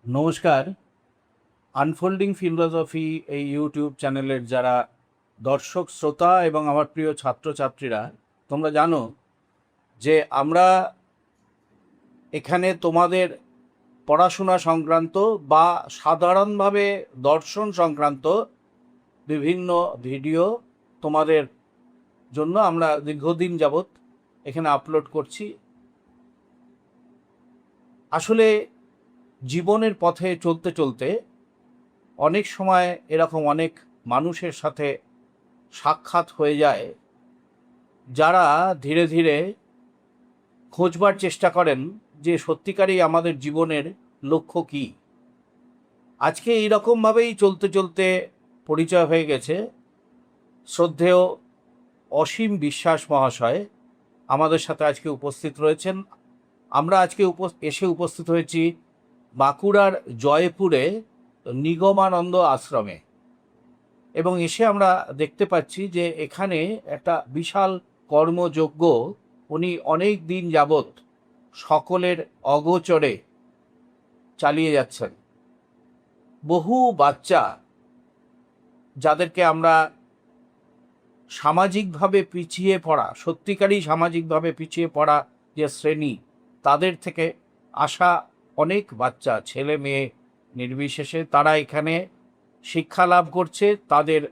নমস্কার। Unfolding philosophy এই YouTube চ্যানেলের যারা দর্শক শ্রোতা এবং আমার প্রিয় ছাত্রছাত্রীরা, তোমরা জানো যে আমরা এখানে তোমাদের পড়াশোনা সংক্রান্ত বা সাধারণভাবে দর্শন সংক্রান্ত বিভিন্ন ভিডিও তোমাদের জন্য আমরা দীর্ঘদিন যাবৎ এখানে আপলোড করছি। আসলে জীবনের পথে চলতে চলতে অনেক সময় এরকম অনেক মানুষের সাথে সাক্ষাৎ হয়ে যায় যারা ধীরে ধীরে খোঁজবার চেষ্টা করেন যে সত্যিকারই আমাদের জীবনের লক্ষ্য কী। আজকে এইরকমভাবেই চলতে চলতে পরিচয় হয়ে গেছে শ্রদ্ধেয় অসীম বিশ্বাস মহাশয় আমাদের সাথে আজকে উপস্থিত রয়েছেন। আমরা আজকে এসে উপস্থিত হয়েছি বাঁকুড়ার জয়পুরে নিগমানন্দ আশ্রমে, এবং এসে আমরা দেখতে পাচ্ছি যে এখানে একটা বিশাল কর্মযজ্ঞ উনি অনেক দিন যাবৎ সকলের অগোচরে চালিয়ে যাচ্ছেন। বহু বাচ্চা যাদেরকে আমরা সামাজিকভাবে পিছিয়ে পড়া, সত্যিকারই সামাজিকভাবে পিছিয়ে পড়া যে শ্রেণী, তাদের থেকে আসা অনেক বাচ্চা, ছেলে মেয়ে নির্বিশেষে, তারা এখানে শিক্ষা লাভ করছে। তাদের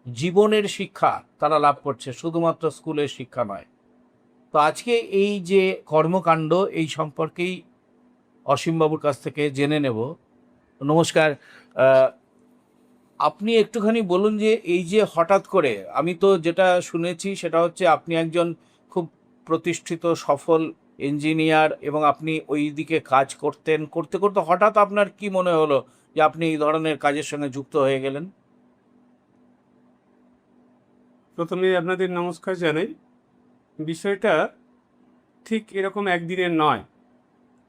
জীবনের শিক্ষা তারা লাভ করছে, শুধুমাত্র স্কুলের শিক্ষা নয়। তো আজকে এই যে কর্মকাণ্ড, এই সম্পর্কেই অসীমবাবুর কাছ থেকে জেনে নেব। নমস্কার। আপনি একটুখানি বলুন যে এই যে হঠাৎ করে, আমি তো যেটা শুনেছি সেটা হচ্ছে আপনি একজন খুব প্রতিষ্ঠিত সফল ইঞ্জিনিয়ার এবং আপনি ওই দিকে কাজ করতে করতে হঠাৎ আপনার কি মনে হলো যে আপনি এই ধরনের কাজের সঙ্গে যুক্ত হয়ে গেলেন? প্রথমে আপনাদের নমস্কার জানাই। বিষয়টা ঠিক এরকম একদিনের নয়।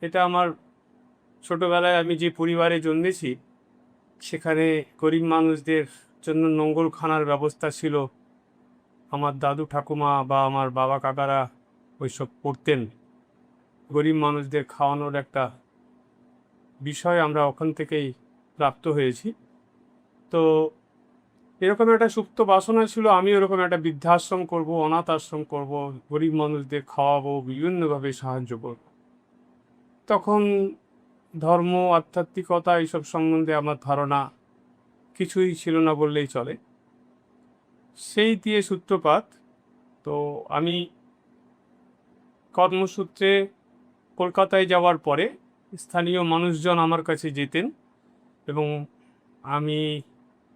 এটা আমার ছোটোবেলায় আমি যে পরিবারে জন্মেছি সেখানে গরিব মানুষদের জন্য নোঙ্গরখানার ব্যবস্থা ছিল। আমার দাদু ঠাকুমা বা আমার বাবা কাকারা ওইসব করতেন। গরিব মানুষদের খাওয়ানোর একটা বিষয় আমরা ওখান থেকেই প্রাপ্ত হয়েছি। তো এরকম একটা সুপ্ত বাসনা ছিল, আমি এরকম একটা বৃদ্ধাশ্রম করব, অনাথ আশ্রম করব, গরিব মানুষদের খাওয়াবো, বিভিন্নভাবে সাহায্য করব। তখন ধর্ম, আধ্যাত্মিকতা এইসব সম্বন্ধে আমার ধারণা কিছুই ছিল না বললেই চলে। সেই দিয়ে সূত্রপাত। তো আমি কর্মসূত্রে কলকাতায় যাওয়ার পরে স্থানীয় মানুষজন আমার কাছে যেতেন এবং আমি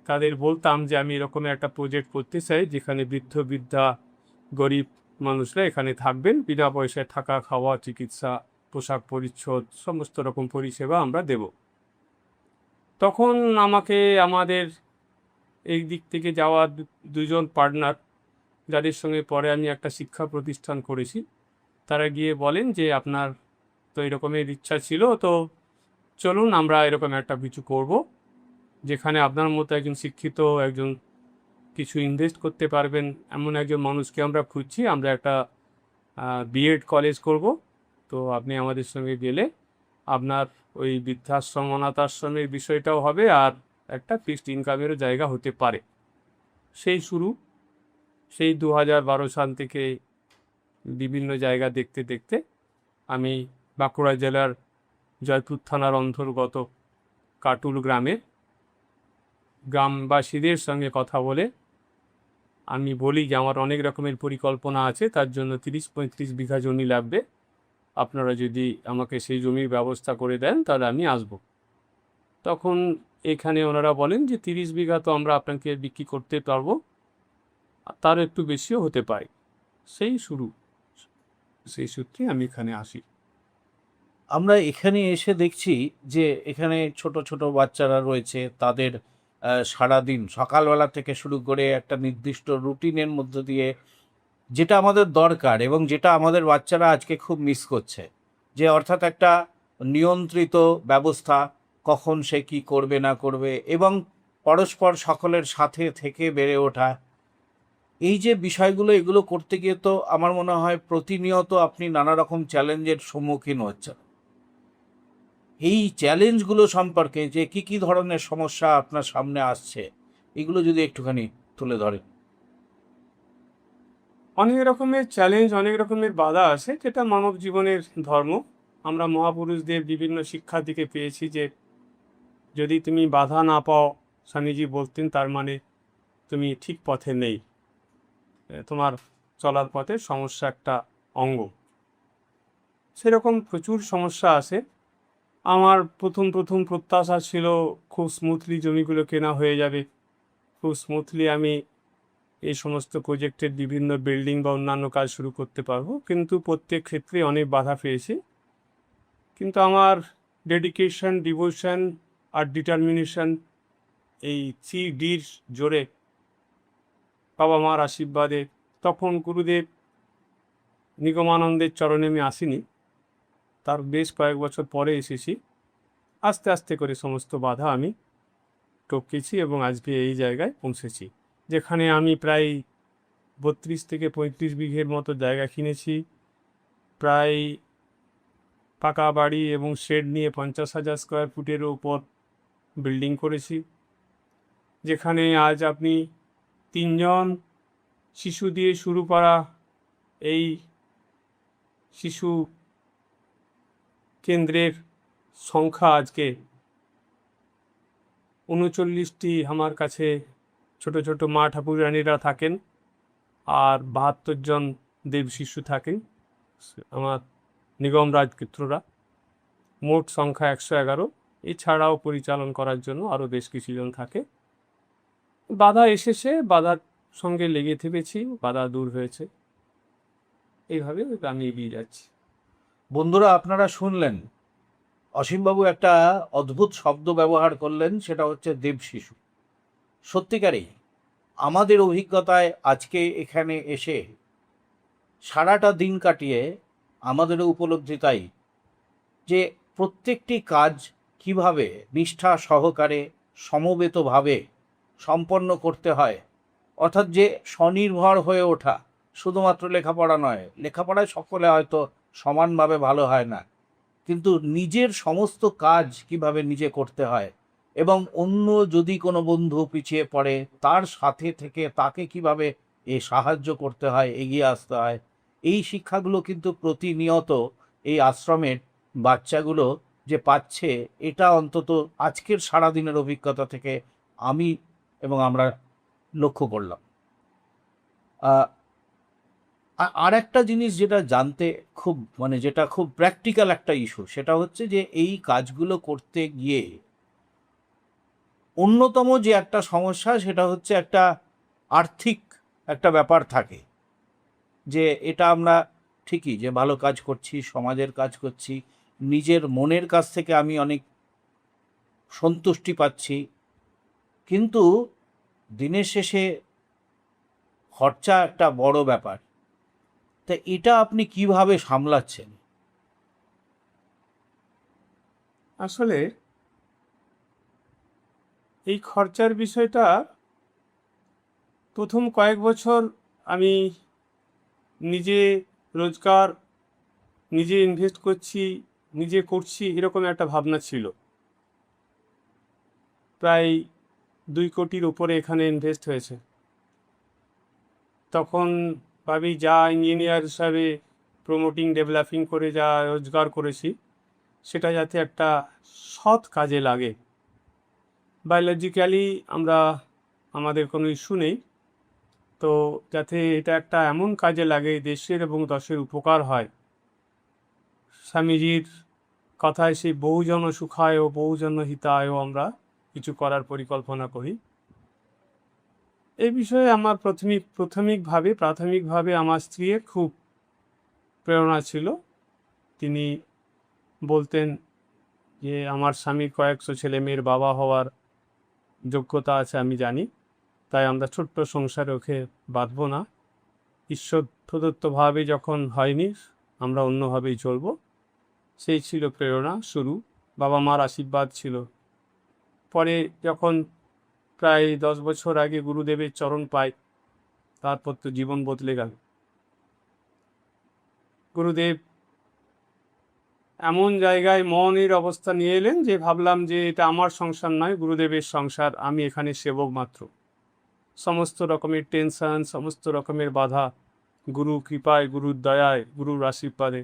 তাদের বলতাম যে আমি এরকম একটা প্রজেক্ট করতে চাই যেখানে বৃদ্ধ বৃদ্ধা গরিব মানুষরা এখানে থাকবেন, বিনা পয়সায় থাকা, খাওয়া, চিকিৎসা, পোশাক পরিচ্ছদ সমস্ত রকম পরিষেবা আমরা দেব। তখন আমাকে আমাদের এই দিক থেকে যাওয়া দুজন পার্টনার, যাদের সঙ্গে পরে আমি একটা শিক্ষা প্রতিষ্ঠান করেছি, তারা গিয়ে বলেন যে আপনার তো এরকমের ইচ্ছা ছিল, তো চলুন আমরা এরকম একটা কিছু করব যেখানে আপনার মতো একজন শিক্ষিত, একজন কিছু ইনভেস্ট করতে পারবেন এমন একজন মানুষকে আমরা খুঁজছি। আমরা একটা বিএড কলেজ করব, তো আপনি আমাদের সঙ্গে গেলে আপনার ওই বৃদ্ধাশ্রম, অনাথ আশ্রমের বিষয়টাও হবে আর একটা ফিক্সড ইনকামেরও জায়গা হতে পারে। সেই শুরু। সেই 2012 সাল থেকে বিভিন্ন জায়গা দেখতে দেখতে আমি বাঁকুড়া জেলার জয়পুর থানার অন্তর্গত কাটুল গ্রামে গ্রামবাসীদের সঙ্গে কথা বলে আমি বলি যে আমার অনেক রকমের পরিকল্পনা আছে, তার জন্য 30-35 বিঘা জমি লাগবে, আপনারা যদি আমাকে সেই জমির ব্যবস্থা করে দেন তাহলে আমি আসব। তখন এখানে ওনারা বলেন যে 30 বিঘা তো আমরা আপনাকে বিক্রি করতে পারবো, তার একটু বেশিও হতে পারে। সেই শুরু। সেই সূত্রে আমি এখানে আসি। আমরা এখানে এসে দেখছি যে এখানে ছোট ছোট বাচ্চারা রয়েছে, তাদের সারাদিন সকালবেলা থেকে শুরু করে একটা নির্দিষ্ট রুটিনের মধ্য দিয়ে যেটা আমাদের দরকার এবং যেটা আমাদের বাচ্চারা আজকে খুব মিস করছে, যে অর্থাৎ একটা নিয়ন্ত্রিত ব্যবস্থা, কখন সে কি করবে না করবে এবং পরস্পর সকলের সাথে থেকে বেড়ে ওঠা, এই যে বিষয়গুলো, এগুলো করতে গিয়ে তো আমার মনে হয় প্রতিনিয়ত আপনি নানা রকম চ্যালেঞ্জের সম্মুখীন হচ্ছেন। এই চ্যালেঞ্জগুলো সম্পর্কে যে কি কি ধরনের সমস্যা আপনার সামনে আসছে, এগুলো যদি একটুখানি তুলে ধরেন। অনেক রকমের চ্যালেঞ্জ, অনেক রকমের বাধা আছে, যেটা মানব জীবনের ধর্ম। আমরা মহাপুরুষদের বিভিন্ন শিক্ষা থেকে পেয়েছি যে যদি তুমি বাধা না পাও, স্বামীজি বলতেন, তার মানে তুমি ঠিক পথে নেই, তোমার চলার পথে সমস্যা একটা অঙ্গ। সেরকম প্রচুর সমস্যা আছে। আমার প্রথম প্রথম প্রত্যাশা ছিল খুব স্মুথলি জমিগুলো কেনা হয়ে যাবে, খুব স্মুথলি আমি এই সমস্ত প্রজেক্টের বিভিন্ন বিল্ডিং বা অন্যান্য কাজ শুরু করতে পারবো, কিন্তু প্রত্যেক ক্ষেত্রে অনেক বাধা পেয়েছি। কিন্তু আমার ডেডিকেশন, ডিভোশন আর ডিটারমিনেশন, এই 3Dর জোরে, বাবা মার আশীর্বাদে, তখন গুরুদেব নিগমানন্দের চরণে আমি আসিনি, তার বেশ কয়েক বছর পরে এসেছি। আস্তে আস্তে করে সমস্ত বাধা আমি টপকেছি এবং আজকে এই জায়গায় পৌঁছেছি, যেখানে আমি প্রায় 32 থেকে 35 বিঘের মতো জায়গা কিনেছি, প্রায় পাকা বাড়ি এবং শেড নিয়ে 50,000 স্কোয়ার ফুটেরও উপর বিল্ডিং করেছি, যেখানে আজ আপনি 3জন শিশু দিয়ে শুরু করা এই শিশু কেন্দ্রের সংখ্যা আজকে 39টি। আমার কাছে ছোট ছোট মা ঠাকুরানীরা থাকেন আর 72 জন দেব শিশু থাকেন, আমার নিগম রাজপুত্ররা। মোট সংখ্যা 111। এছাড়াও পরিচালন করার জন্য আরও বেশ কিছুজন থাকে। বাধা এসেছে, বাধার সঙ্গে লেগে থেকেছি, বাধা দূর হয়েছে, এইভাবে আমি এগিয়ে যাচ্ছি। বন্ধুরা, আপনারা শুনলেন অসীমবাবু একটা অদ্ভুত শব্দ ব্যবহার করলেন, সেটা হচ্ছে দেব শিশু। সত্যিকারেই আমাদের অভিজ্ঞতায় আজকে এখানে এসে সারাটা দিন কাটিয়ে আমাদেরও উপলব্ধি তাই যে প্রত্যেকটি কাজ কিভাবে নিষ্ঠা সহকারে সমবেতভাবে সম্পন্ন করতে হয়। অর্থাৎ যে স্বনির্ভর হয়ে ওঠা, শুধুমাত্র লেখাপড়া নয়, লেখাপড়ায় সকলে হয়তো সমানভাবে ভালো হয় না, কিন্তু নিজের সমস্ত কাজ কিভাবে নিজে করতে হয় এবং অন্য যদি কোনো বন্ধু পিছিয়ে পড়ে তার সাথে থেকে তাকে কিভাবে সাহায্য করতে হয়, এগিয়ে আসতে হয়, এই শিক্ষাগুলো কিন্তু প্রতিনিয়ত এই আশ্রমের বাচ্চাগুলো যে পাচ্ছে, এটা অন্তত আজকের সারাদিনের অভিজ্ঞতা থেকে আমি এবং আমরা লক্ষ্য করলাম। আর একটা জিনিস যেটা জানতে খুব, মানে যেটা খুব প্র্যাকটিক্যাল একটা ইস্যু, সেটা হচ্ছে যে এই কাজগুলো করতে গিয়ে অন্যতম যে একটা সমস্যা, সেটা হচ্ছে একটা আর্থিক একটা ব্যাপার থাকে। যে এটা আমরা ঠিকই যে ভালো কাজ করছি, সমাজের কাজ করছি, নিজের মনের কাছ থেকে আমি অনেক সন্তুষ্টি পাচ্ছি, কিন্তু দিনের শেষে খরচা একটা বড় ব্যাপার। তা এটা আপনি কিভাবে সামলাচ্ছেন? আসলে এই খরচার বিষয়টা প্রথম কয়েক বছর আমি নিজে রোজগার, নিজে ইনভেস্ট করছি, নিজে করছি, এরকম একটা ভাবনা ছিল। প্রায় 2 কোটির উপরে এখানে ইনভেস্ট হয়েছে। তখন ভাবি যা ইঞ্জিনিয়ার হিসাবে প্রমোটিং ডেভেলপিং করে যা রোজগার করেছি, সেটা যাতে একটা সৎ কাজে লাগে। বায়োলজিক্যালি আমরা, আমাদের কোনো ইস্যু নেই, তো যাতে এটা একটা এমন কাজে লাগে দেশের এবং দশের উপকার হয়। স্বামীজির কথায় সেই বহুজন সুখায় ও বহুজন হিতায়ও আমরা কিছু করার পরিকল্পনা করি। এই বিষয়ে আমার প্রাথমিকভাবে আমার স্ত্রীর খুব প্রেরণা ছিল। তিনি বলতেন যে আমার স্বামীর কয়েকশো ছেলে মেয়ের বাবা হওয়ার যোগ্যতা আছে, আমি জানি, তাই আমরা ছোট্ট সংসারে ওকে বাঁধব না। ঈশ্বর প্রদত্তভাবে যখন হয়নি, আমরা অন্যভাবেই চলব। সেই ছিল প্রেরণা, শুরু। বাবা মার আশীর্বাদ ছিল। পরে যখন প্রায় 10 বছর আগে গুরুদেবের চরণ পাই, তারপর তো জীবন বদলে গেল। গুরুদেব এমন জায়গায় মনের অবস্থা নিয়ে এলেন যে ভাবলাম যে এটা আমার সংসার নয়, গুরুদেবের সংসার, আমি এখানে সেবক মাত্র। সমস্ত রকমের টেনশন, সমস্ত রকমের বাধা গুরু কৃপায়, গুরুর দয়ায়, গুরুর আশীর্বাদে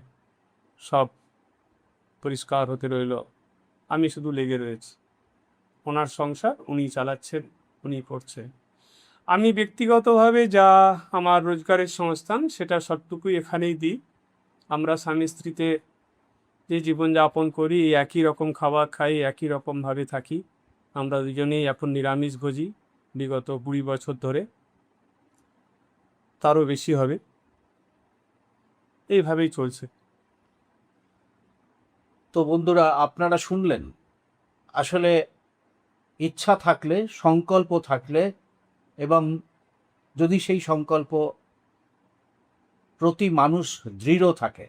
সব পরিষ্কার হতে রইল। আমি শুধু লেগে রয়েছি। ওনার সংসার উনি চালাচ্ছেন, উনি করছেন। আমি ব্যক্তিগতভাবে যা আমার রোজগারের সংস্থান সেটা সবটুকুই এখানেই দিই। আমরা স্বামী স্ত্রীতে যে জীবনযাপন করি, এই একই রকম খাবার খাই, একই রকমভাবে থাকি। আমরা দুজনেই এখন নিরামিষ ভোজি বিগত 20 বছর ধরে, তারও বেশি হবে। এইভাবেই চলছে। তো বন্ধুরা, আপনারা শুনলেন, আসলে ইচ্ছা থাকলে, সংকল্প থাকলে, এবং যদি সেই সংকল্প প্রতি মানুষ দৃঢ় থাকে,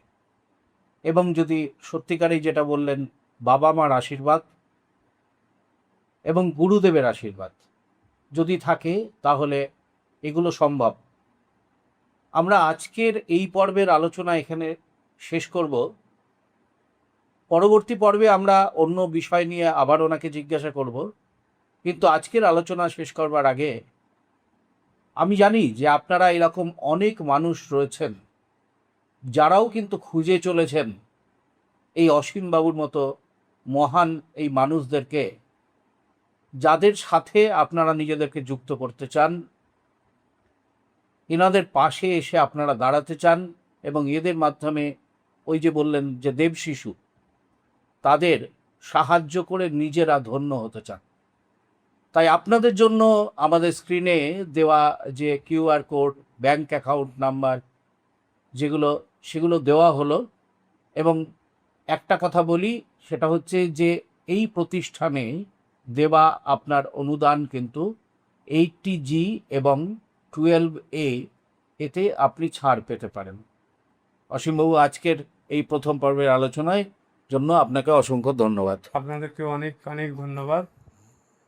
এবং যদি সত্যিকারেই যেটা বললেন বাবা মার আশীর্বাদ এবং গুরুদেবের আশীর্বাদ যদি থাকে, তাহলে এগুলো সম্ভব। আমরা আজকের এই পর্বের আলোচনা এখানে শেষ করব। পরবর্তী পর্বে আমরা অন্য বিষয় নিয়ে আবার ওনাকে জিজ্ঞাসা করব, কিন্তু আজকের আলোচনা শেষ করবার আগে আমি জানি যে আপনারা এরকম অনেক মানুষ রয়েছেন যারাও কিন্তু খুঁজে চলেছেন এই অসীমবাবুর মতো মহান এই মানুষদেরকে, যাদের সাথে আপনারা নিজেদেরকে যুক্ত করতে চান, এনাদের পাশে এসে আপনারা দাঁড়াতে চান, এবং এদের মাধ্যমে ওই যে বললেন যে দেব শিশু, তাদের সাহায্য করে নিজেরা ধন্য হতে চান। তাই আপনাদের জন্য আমাদের স্ক্রিনে দেওয়া যে QR code, bank account number সেগুলো দেওয়া হলো। এবং একটা কথা বলি, সেটা হচ্ছে যে এই প্রতিষ্ঠানে দেওয়া আপনার অনুদান কিন্তু 80G এবং 12A এতে আপনি ছাড় পেতে পারেন। অসীমবাবু, আজকের এই প্রথম পর্বের আলোচনায় জন্য আপনাকে অসংখ্য ধন্যবাদ। আপনাদেরকে অনেক অনেক ধন্যবাদ।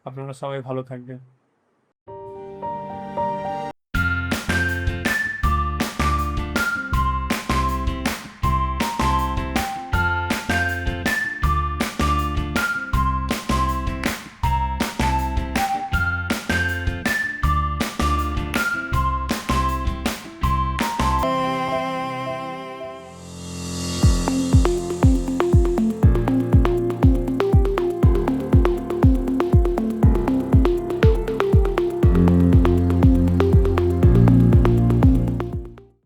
আপনারা সবাই ভালো থাকবেন।